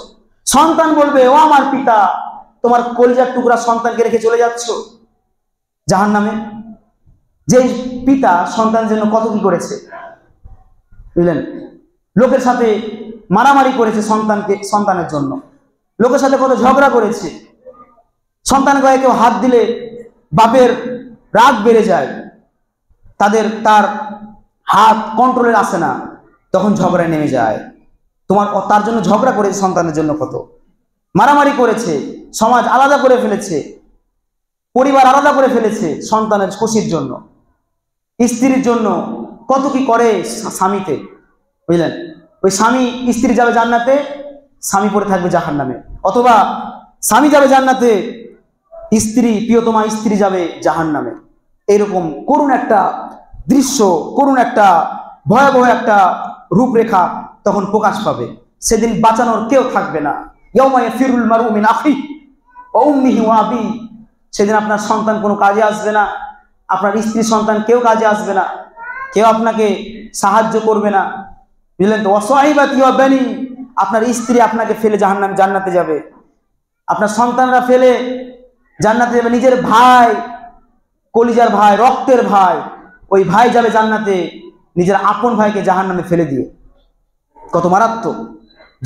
সন্তান বলবে, ও আমার পিতা, তোমার কলিজার টুকরা সন্তানকে রেখে চলে যাচ্ছ জাহান্নামে। যে পিতা সন্তানের জন্য কত কি করেছে, বুঝলেন? লোকের সাথে মারামারি করেছে সন্তানের জন্য, লোকের সাথে কত ঝগড়া করেছে, সন্তান গায়ে কেউ হাত দিলে বাপের রাগ বেড়ে যায়, তার হাত কন্ট্রোলে আসে না, তখন ঝগড়ায় নেমে যায়। তার জন্য ঝগড়া করেছে, সন্তানের জন্য কত মারামারি করেছে, সমাজ আলাদা করে ফেলেছে, পরিবার আলাদা করে ফেলেছে সন্তানের খুশির জন্য, স্ত্রীর জন্য কত কি করে স্বামীতে, বুঝলেন? ওই স্বামী, স্ত্রী যাবে জান্নাতে, স্বামী পড়ে থাকবে জাহান্নামে, অথবা স্বামী যাবে জান্নাতে, স্ত্রী, প্রিয়তমা স্ত্রী যাবে জাহান্নামে। এরকম করুণ একটা দৃশ্য, করুণ একটা ভয়াবহ একটা রূপরেখা তখন প্রকাশ পাবে। সেদিন বাঁচানোর কেউ থাকবে না। ইয়াউমা ইয়াফিরুল মারউ মিন আখিহি ওয়া উম্মিহি ওয়া আবিহি। সেদিন আপনার সন্তান কোনো কাজে আসবে না, আপনার স্ত্রী সন্তান কেউ কাজে আসবে না, কেউ আপনাকে সাহায্য করবে না, বুঝলেন তো। অসহাইবাতি অব্যানি, আপনার স্ত্রী আপনাকে ফেলে জান্নাতে যাবে, আপনার সন্তানরা ফেলে জান্নাতে যাবে, নিজের ভাই, কলিজার ভাই, রক্তের ভাই, ওই ভাই যাবে জান্নাতে নিজের আপন ভাইকে জাহান্নামে ফেলে দিয়ে। কত মারাত্মক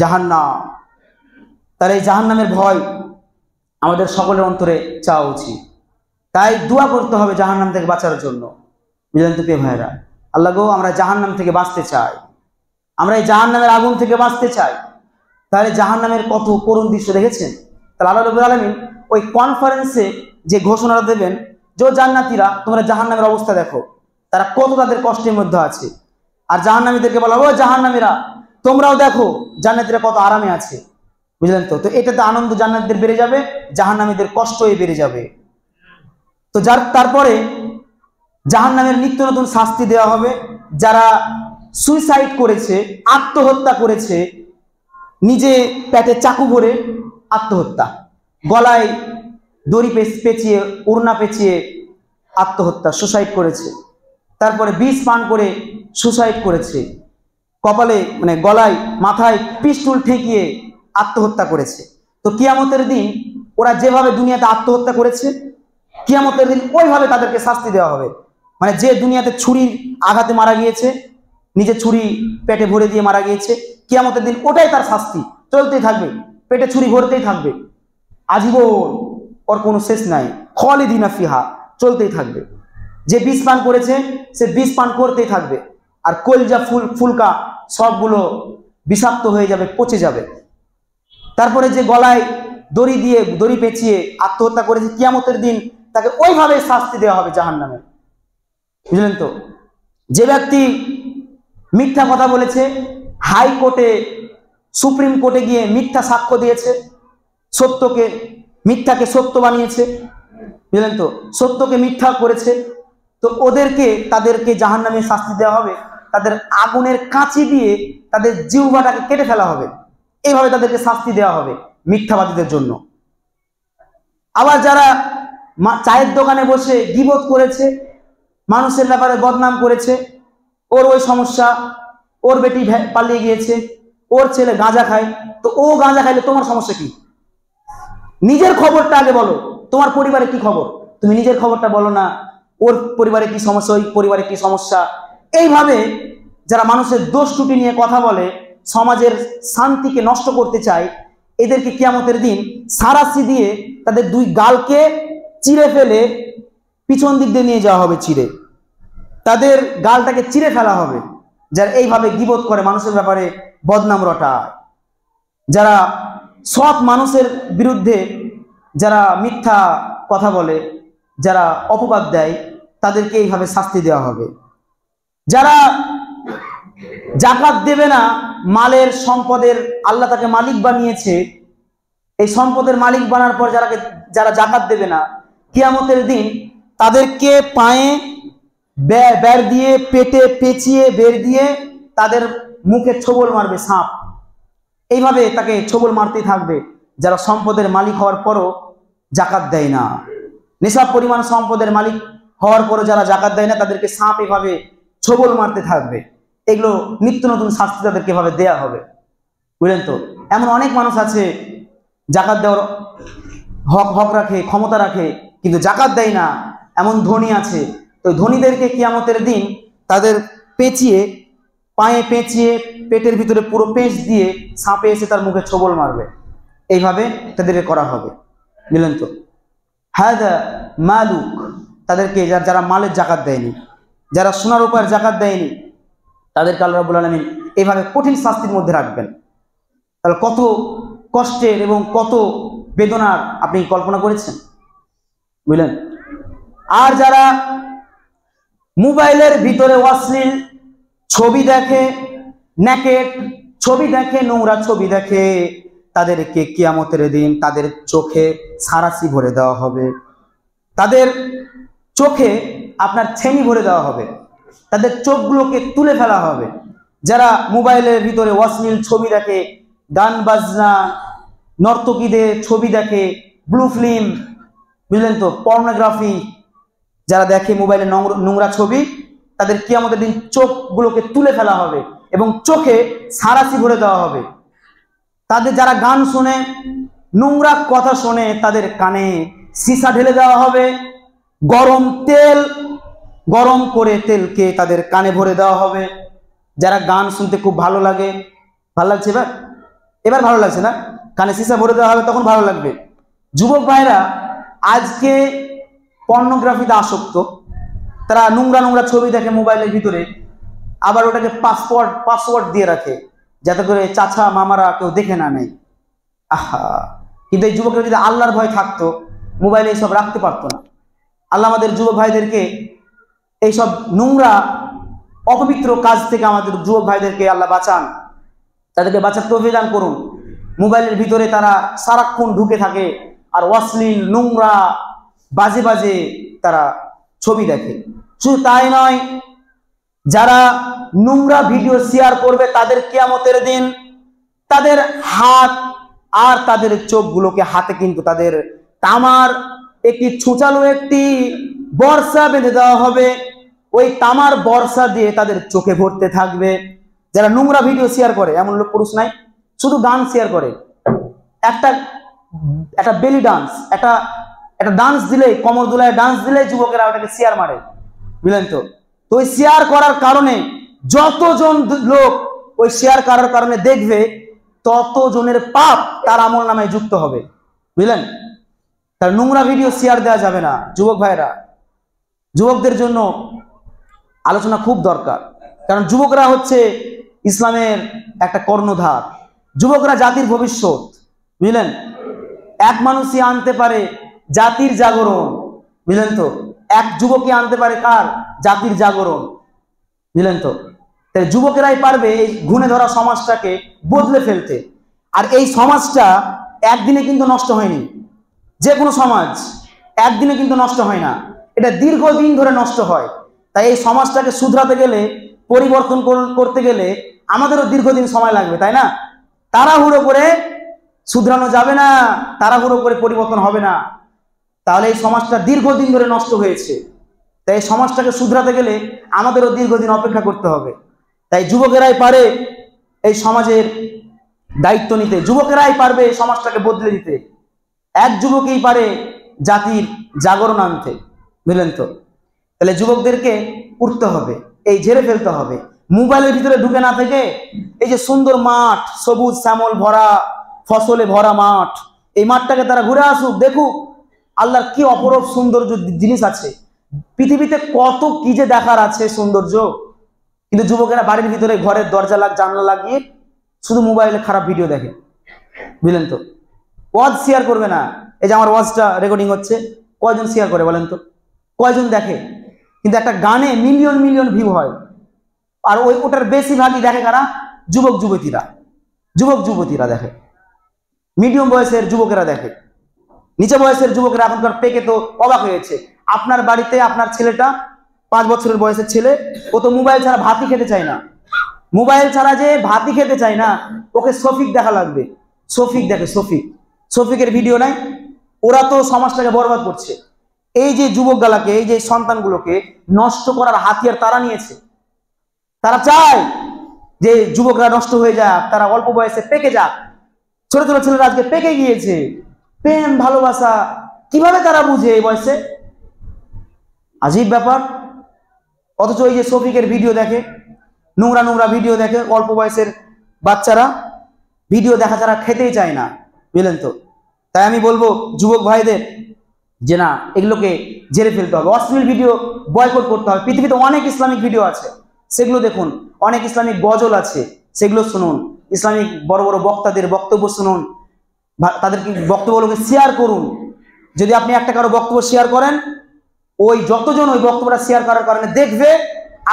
জাহান্নাম! তার এই জাহান্নামের ভয় আমাদের সকলের অন্তরে চাওয়া উচিত। তাই দোয়া করতে হবে জাহান্নাম থেকে বাঁচার জন্য, বুঝলেন তো প্রিয় ভাইরা। আল্লাহ গো, আমরা জাহান্নাম থেকে বাঁচতে চাই, আমরা এই জাহান্নামের আগুন থেকে বাঁচতে চাই। তাহলে জাহান্নামের কত করুণ দৃশ্য দেখেছেন। তাহলে আল্লাহ রাব্বুল আলামিন ওই কনফারেন্সে যে ঘোষণাটা দেবেন, যে জান্নাতীরা তোমরা জাহান্নামের অবস্থা দেখো, তারা কত তাদের কষ্টের মধ্যে আছে। আর জাহান্নামীদেরকে বলা, ও জাহান্নামীরা তোমরাও দেখো জান্নাতীরা কত আরামে আছে, বুঝলেন তো। তো এটাতে আনন্দ জান্নাতীদের বেড়ে যাবে, জাহান্নামীদের কষ্টই বেড়ে যাবে। তো তারপরে জাহান্নামের নিত্য নতুন শাস্তি দেওয়া হবে। যারা সুইসাইড করেছে, আত্মহত্যা করেছে, নিজে পেটে চাকু ভরে আত্মহত্যা, গলায় দড়ি পেঁচিয়ে, ওড়না পেঁচিয়ে আত্মহত্যা, সুসাইড করেছে, তারপরে বিষ পান করে সুসাইড করেছে, কপালে মানে গলায় মাথায় পিস্টুল ঠেকিয়ে আত্মহত্যা করেছে। তো কিয়ামতের দিন ওরা যেভাবে দুনিয়াতে আত্মহত্যা করেছে, কিয়ামতের দিন ওইভাবে তাদেরকে শাস্তি দেওয়া হবে। মানে যে দুনিয়াতে ছুরির আঘাতে মারা গিয়েছে, নিজে ছুরি পেটে ভরে দিয়ে মারা গিয়েছে, কিয়ামতের দিন ওটাই তার শাস্তি, চলতেই থাকবে, পেটে ছুরি ভরতেই থাকবে আজীবন, ওর কোনো শেষ নাই, খালিদিনা ফিহা, চলতেই থাকবে। যে বিষ পান করেছে সে বিষ পান করতেই থাকবে, আর কলজা ফুলকা সবগুলো বিষাক্ত হয়ে যাবে, পচে যাবে। তারপরে যে গলায় দড়ি পেঁচিয়ে আত্মহত্যা করেছে, কিয়ামতের দিন তাকে ওইভাবে শাস্তি দেওয়া হবে জাহান্নামে, বুঝলেন তো। যে ব্যক্তি মিথ্যা কথা বলেছে, হাইকোর্টে, সুপ্রিম কোর্টে গিয়ে মিথ্যা সাক্ষ্য দিয়েছে, মিথ্যাকে সত্য বানিয়েছে, বুঝলেন তো, সত্যকে মিথ্যা করেছে, তো তাদেরকে জাহান্নামে শাস্তি দেওয়া হবে। তাদের আগুনের কাঁচি দিয়ে তাদের জিহ্বাটাকে কেটে ফেলা হবে, এইভাবে তাদেরকে শাস্তি দেওয়া হবে মিথ্যাবাদীদের জন্য। আবার যারা চায়ের দোকানে বসে গীবত করেছে, মানুষের ব্যাপারে বদনাম করেছে, ওর ওই সমস্যা, ওর বেটি পালিয়ে গিয়েছে, ওর ছেলে গাঁজা খায়, তো ও গাঁজা খাইলে তোমার সমস্যা কি? নিজের খবরটা আগে বলো, তোমার পরিবারে কি খবর, তুমি নিজের খবরটা বলো না, ওর পরিবারে কি সমস্যা, ওই পরিবারে কি সমস্যা। এইভাবে যারা মানুষের দোষ ত্রুটি নিয়ে কথা বলে, সমাজের শান্তিকে নষ্ট করতে চায়, এদেরকে কিয়ামতের দিন সারাশি দিয়ে তাদের দুই গালকে চিরে ফেলে পিছন দিক দিয়ে নিয়ে যাওয়া হবে, চিরে তাদের গালটাকে চিরে ফেলা হবে। যারা এইভাবে গীবত করে, মানুষের ব্যাপারে বদনাম রটায়, যারা সৎ মানুষের বিরুদ্ধে যারা মিথ্যা কথা বলে, যারা অপবাদ দেয়, তাদেরকে এইভাবে শাস্তি দেওয়া হবে। যারা জাকাত দেবে না, মালের সম্পদের আল্লাহ তাকে মালিক বানিয়েছে, এই সম্পদের মালিক বানার পর যারা জাকাত দেবে না, কিয়ামতের দিন তাদেরকে পায়ে বের দিয়ে, পেটে পেঁচিয়ে বের দিয়ে তাদের মুখে ছোবল মারবে সাপ, এইভাবে তাকে ছোবল মারতেই থাকবে। যারা সম্পদের মালিক হওয়ার পরও জাকাত দেয় না, নিসাব পরিমাণ সম্পদের মালিক হওয়ার পরও যারা জাকাত দেয় না, তাদেরকে সাপ এভাবে ছোবল মারতে থাকবে। এগুলো নিত্য নতুন শাস্তি তাদেরকে এভাবে দেয়া হবে, বুঝলেন তো। এমন অনেক মানুষ আছে জাকাত দেওয়ার হক রাখে, ক্ষমতা রাখে, কিন্তু জাকাত দেয় না, এমন ধনী আছে। তো ধনীদেরকে কিয়ামতের দিন তাদের পেঁচিয়ে, পায়ে পেঁচিয়ে, পেটের ভিতরে পুরো পেঁচ দিয়ে সাপে এসে তার মুখে ছোবল মারবে, এইভাবে তাদেরকে করা হবে, বুঝলেন তো। হাদা মালুক, তাদেরকে যারা মালের জাকাত দেয়নি, যারা সোনার উপর জাকাত দেয়নি, তাদেরকে আল্লাহ রাব্বুল আলামিন এইভাবে কঠিন শাস্তির মধ্যে রাখবেন। তাহলে কত কষ্টের এবং কত বেদনার আপনি কল্পনা করেছেন, বুঝলেন। আর যারা মোবাইলের ভিতরে অশ্লীল ছবি দেখে, নেকেড ছবি দেখে, নোংরা ছবি দেখে, তাদেরকে কিয়ামতের দিন তাদের চোখে সারাশি ভরে দেওয়া হবে, তাদের চোখে আপনার ছেনি ভরে দেওয়া হবে, তাদের চোখগুলোকে তুলে ফেলা হবে। যারা মোবাইলের ভিতরে অশ্লীল ছবি দেখে, গান বাজনা, নর্তকীদের ছবি দেখে, ব্লু ফিল্ম, বুঝলেন তো? পর্নোগ্রাফি যারা দেখে, মোবাইলে নোংরা ছবি, তাদের কিয়ামতের দিন চোখগুলোকে তুলে ফেলা হবে এবং চোখে সারাসি ভরে দেওয়া হবে। তাদের যারা গান শুনে, নোংরা কথা শোনে, তাদের কানে সীসা ঢেলে দেওয়া হবে। গরম করে তেলকে তাদের কানে ভরে দেওয়া হবে। যারা গান শুনতে খুব ভালো লাগে, ভালো লাগছে এবার ভালো লাগছে না? কানে সীসা ভরে দেওয়া হবে, তখন ভালো লাগবে। যুবক ভাইরা আজকে পর্নোগ্রাফিতে আসক্ত, তারা নোংরা ছবি দেখে মোবাইলের ভিতরে, আবার ওটাকে পাসওয়ার্ড দিয়ে রাখে যাতে করে চাচা মামারা কেউ দেখে না নেয়। আহা, কিন্তু এই যুবকরা যদি আল্লাহর ভয় থাকতো, মোবাইলে এইসব রাখতে পারতো না। আল্লাহ আমাদের যুবক ভাইদেরকে এইসব নোংরা অপবিত্র কাজ থেকে আমাদের যুবক ভাইদেরকে আল্লাহ বাঁচান, তাদেরকে বাঁচার তৌফিক দান করুন। মোবাইলের ভিতরে তারা সারাক্ষণ ঢুকে থাকে আর অশ্লীল নোংরা বাজে তারা ছবি দেখে। শুধু তাই নয়, যারা নোংরা ভিডিও শেয়ার করবে তাদের কিয়ামতের দিন তাদের হাত আর তাদের চোখগুলোকে হাতে কিন্তু তাদের তামার একটি ছুঁচালো একটি বর্ষা বেঁধে দেওয়া হবে। ওই তামার বর্ষা দিয়ে তাদের চোখে ভরতে থাকবে। যারা নোংরা ভিডিও শেয়ার করে, এমন লোক পুরুষ নাই, শুধু গান শেয়ার করে, একটা বেলি ডান্স, একটা ডান্স দিলে, কমর দুলায় ডান্স দিলে যুবকেরা ওটাকে শেয়ার মারে, বুঝলেন তো? তো ওই শেয়ার করার কারণে যতজন লোক ওই শেয়ার করার কারণে দেখবে, ততজনের পাপ তার আমল নামায় যুক্ত হবে, বুঝলেন? তার নোংরা ভিডিও শেয়ার দেওয়া যাবে না। যুবক ভাইরা, যুবকদের জন্য আলোচনা খুব দরকার, কারণ যুবকরা হচ্ছে ইসলামের একটা কর্ণধার। যুবকরা জাতির ভবিষ্যৎ, বুঝলেন? এক মানুষই আনতে পারে জাতির জাগরণ, বুঝলেন তো? এক যুবকই আনতে পারে কার? জাতির জাগরণ, বুঝলেন তো? তাই যুবকেরাই পারবে এই ঘুণে ধরা সমাজটাকে বদলে ফেলতে। আর এই সমাজটা একদিনে কিন্তু নষ্ট হয়নি। যে কোনো সমাজ একদিনে কিন্তু নষ্ট হয় না, এটা দীর্ঘদিন ধরে নষ্ট হয়। তাই এই সমাজটাকে শুধরাতে গেলে, পরিবর্তন করতে গেলে আমাদেরও দীর্ঘদিন সময় লাগবে, তাই না? তাড়াহুড়ো করে শুধরানো যাবে না, তাড়াহুড়ো করে পরিবর্তন হবে না, তাহলে এই সমাজটা দীর্ঘদিন ধরে নষ্ট হয়েছে। তাই এই সমাজটাকে শুধরাতে গেলে আমাদেরও দীর্ঘদিন অপেক্ষা করতে হবে। তাই যুবকেরাই পারে এই সমাজের দায়িত্ব নিতে, যুবকেরাই পারবে এই সমাজটাকে বদলে দিতে। এক যুবকই পারে জাতির জাগরণ আনতে, বুঝলেন তো? তাহলে যুবকদেরকে উঠতে হবে, এই ঝেড়ে ফেলতে হবে। মোবাইলের ভিতরে ঢুকে না থেকে এই যে সুন্দর মাঠ, সবুজ শ্যামল ভরা, ফসলে ভরা মাঠ, এই মাঠটাকে তারা ঘুরে আসুক, দেখুক আল্লাহর কি অপরূপ সৌন্দর্য জিনিস আছে পৃথিবীতে, কত কি যে দেখার আছে সৌন্দর্য। কিন্তু যুবকেরা বাড়ির ভিতরে ঘরের দরজা জানলা লাগিয়ে শুধু মোবাইলে খারাপ ভিডিও দেখে, বুঝলেন তো? ওয়াজ শেয়ার করবে না। এই যে আমার ওয়াজটা রেকর্ডিং হচ্ছে, কয়জন শেয়ার করে বলেন তো? কয়জন দেখে? কিন্তু একটা গানে মিলিয়ন ভিউ হয়, আর ওটার বেশিরভাগই দেখে কারা? যুবক যুবতীরা দেখে, মিডিয়াম বয়সের যুবকেরা দেখে, নিচে বয়সের যুবকেরা এখনকার পেকে তো অবাক হয়েছে। আপনার বাড়িতে আপনার ছেলেটা 5 বছরের বয়সের ছেলে, ও তো মোবাইল ছাড়া ভাতই খেতে চায় না। মোবাইল ছাড়া যে ভাতই খেতে চায় না, ওকে শফিক দেখা লাগবে। শফিক দেখে, শফিকের ভিডিও নাই। ওরা তো সমাজটাকে বরবাদ করছে। এই যে যুবকগুলোকে, এই যে সন্তানগুলোকে নষ্ট করার হাতিয়ার তারা নিয়েছে। তারা চায় যে যুবকরা নষ্ট হয়ে যাক, তারা অল্প বয়সে পেকে যাক। ছোট ছোট ছেলেরা আজকে পেকে গিয়েছে। প্রেম ভালোবাসা কিভাবে তারা বুঝে এই বয়সে? আজীব ব্যাপার। অথচ এই যে শফিকের ভিডিও দেখে, নোংরা ভিডিও দেখে, অল্প বয়সের বাচ্চারা ভিডিও দেখা ছাড়া খেতেই চায় না, বুঝলেন তো? তাই আমি বলবো যুবক ভাইদের যে না, এগুলোকে ঝেড়ে ফেলতে হবে, অশ্লীল ভিডিও বয়কট করতে হবে। পৃথিবীতে অনেক ইসলামিক ভিডিও আছে, সেগুলো দেখুন। অনেক ইসলামিক গজল আছে, সেগুলো শুনুন। ইসলামিক বড় বড় বক্তাদের বক্তব্য শুনুন, তাদেরকে বক্তব্যগুলোকে শেয়ার করুন। যদি আপনি একটা কারো বক্তব্য শেয়ার করেন, ওই যতজন ওই বক্তব্যটা শেয়ার করার কারণে দেখবে,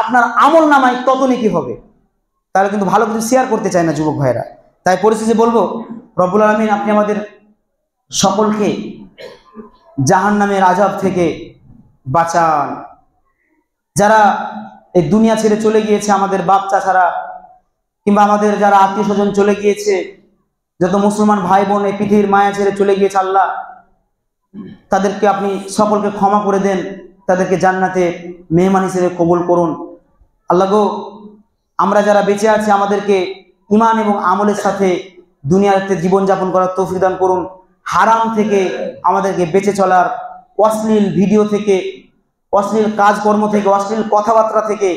আপনার আমল নামায় তত নেকি হবে। তাহলে কিন্তু ভালো কিছু শেয়ার করতে চায় না যুবক ভাইরা। তাই পরিশেষে বলবো, রব্বুল আলামিন আপনি আমাদের সকলকে জাহান্নামের আযাব থেকে বাঁচান। যারা এই দুনিয়া ছেড়ে চলে গিয়েছে, আমাদের বাপ চাচারা কিংবা আমাদের যারা আত্মীয় স্বজন চলে গিয়েছে, যত মুসলমান ভাই বোন এই পৃথিবীর মায়া ছেড়ে চলে গিয়েছে, আল্লাহ তাদেরকে আপনি সকলকে ক্ষমা করে দেন, তাদেরকে জান্নাতে মেহমান হিসেবে কবুল করুন। আল্লাহ গো, আমরা যারা বেঁচে আছি আমাদেরকে ঈমান এবং আমলের সাথে দুনিয়াতে জীবনযাপন করার তৌফিক দান করুন। হারাম থেকে আমাদেরকে বেঁচে চলার, অশ্লীল ভিডিও থেকে, অশ্লীল কাজকর্ম থেকে, অশ্লীল কথাবার্তা থেকে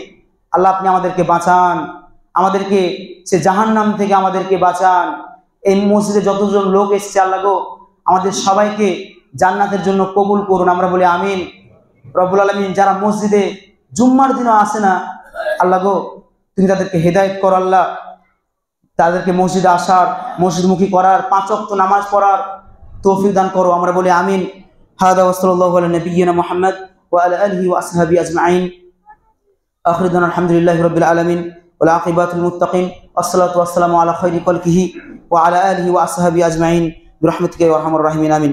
আল্লাহ আপনি আমাদেরকে বাঁচান। আমাদেরকে সে জাহান্নাম থেকে আমাদেরকে বাঁচান। এই মসজিদে যতজন লোক এসছে আল্লাহ গো, আমাদের সবাইকে জান্নাতের জন্য কবুল করুন। আমরা বলি আমিন। রব্বুল আলামিন, যারা মসজিদে জুম্মার দিনও আসে না আল্লাহ গো, তুমি তাদেরকে হেদায়েত করো আল্লাহ, তাদেরকে মসজিদে আসার, মসজিদমুখী করার, 5 ওয়াক্ত নামাজ পড়ার তৌফিক দান করো। আমরা বলি আমিন। হাদা ওয়া সাল্লাল্লাহু আলা নবিয়্যিনা মুহাম্মদ ওয়া আলা আলিহি ওয়া আসহাবি আজমাইন। আখিরু দাওয়ানা আলহামদুলিল্লাহি রাব্বিল আলামিন ওয়াল আকিবাতুল মুত্তাকিন ওয়াসসালাতু ওয়াসসালামু আলা খায়রি খালকিহি ওয়া আলা আলিহি ওয়া আসহাবি আজমাইন বিরহমাতিকা ইয়া আরহামার রাহিমিন। আমিন।